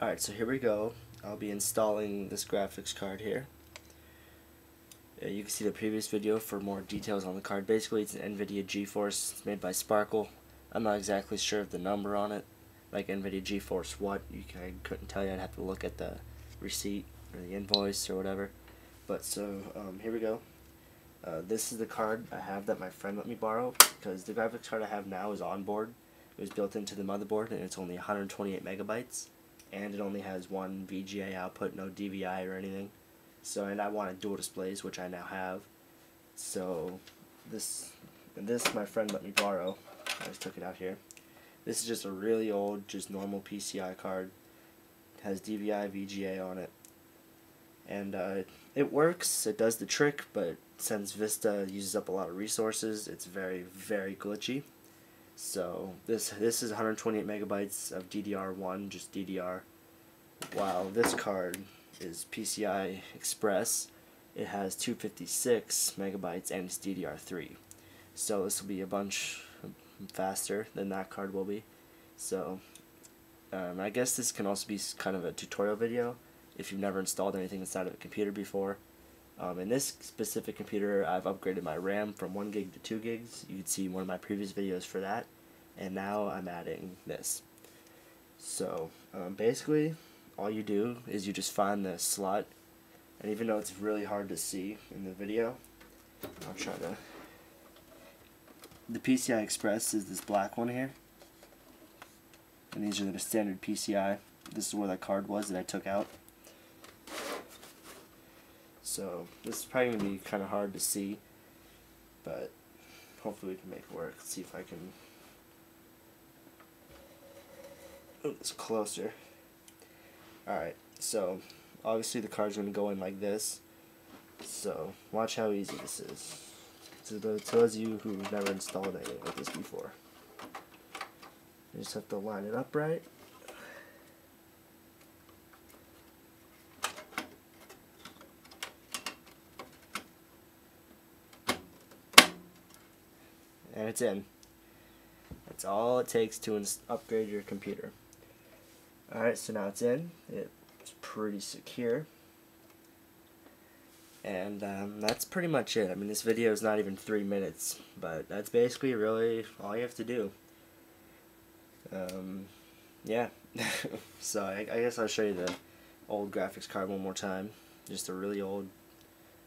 Alright, so here we go. I'll be installing this graphics card here. You can see the previous video for more details on the card. Basically, it's an NVIDIA GeForce. It's made by Sparkle. I'm not exactly sure of the number on it. Like NVIDIA GeForce what? I couldn't tell you. I'd have to look at the receipt or the invoice or whatever. But so, here we go. This is the card I have that my friend let me borrow, because the graphics card I have now is onboard. It was built into the motherboard, and it's only 128 megabytes. And it only has one VGA output, no DVI or anything. So, and I wanted dual displays, which I now have. So, this my friend let me borrow. I just took it out here. This is just a really old, just normal PCI card. It has DVI, VGA on it. And it works, it does the trick, but since Vista uses up a lot of resources, it's very, very glitchy. So this is 128 megabytes of DDR1, just DDR, while this card is PCI Express. It has 256 megabytes and it's DDR3. So this will be a bunch faster than that card will be. So I guess this can also be kind of a tutorial video if you've never installed anything inside of a computer before. In this specific computer, I've upgraded my RAM from 1 gig to 2 gigs. You can see one of my previous videos for that. And now I'm adding this. So basically, all you do is you just find the slot. And even though it's really hard to see in the video, I'll try to. The PCI Express is this black one here. And these are the standard PCI. This is where that card was that I took out. So this is probably going to be kind of hard to see, but hopefully we can make it work. Let's see if I can move this closer. Alright, so obviously the card's going to go in like this. So watch how easy this is. To those of you who've never installed anything like this before. You just have to line it up right. And it's in. That's all it takes to upgrade your computer. Alright, so now it's in. It's pretty secure. And that's pretty much it. I mean, this video is not even 3 minutes, but that's basically really all you have to do. Yeah. So I guess I'll show you the old graphics card one more time. Just a really old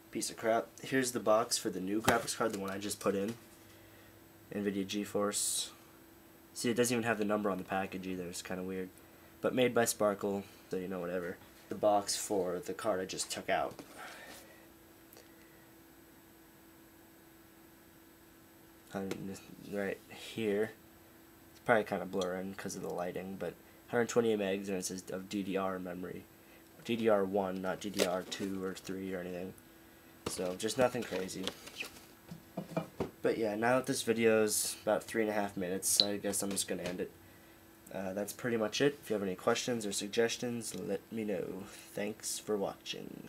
piece of crap. Here's the box for the new graphics card, the one I just put in. NVIDIA GeForce. See, it doesn't even have the number on the package either. It's kind of weird. But made by Sparkle, so you know, whatever. The box for the card I just took out. Right here. It's probably kind of blurring because of the lighting, but 128 megs, and it says of DDR memory. DDR1, not DDR2 or 3 or anything. So, just nothing crazy. But yeah, now that this video is about 3.5 minutes, I guess I'm just going to end it. That's pretty much it. If you have any questions or suggestions, let me know. Thanks for watching.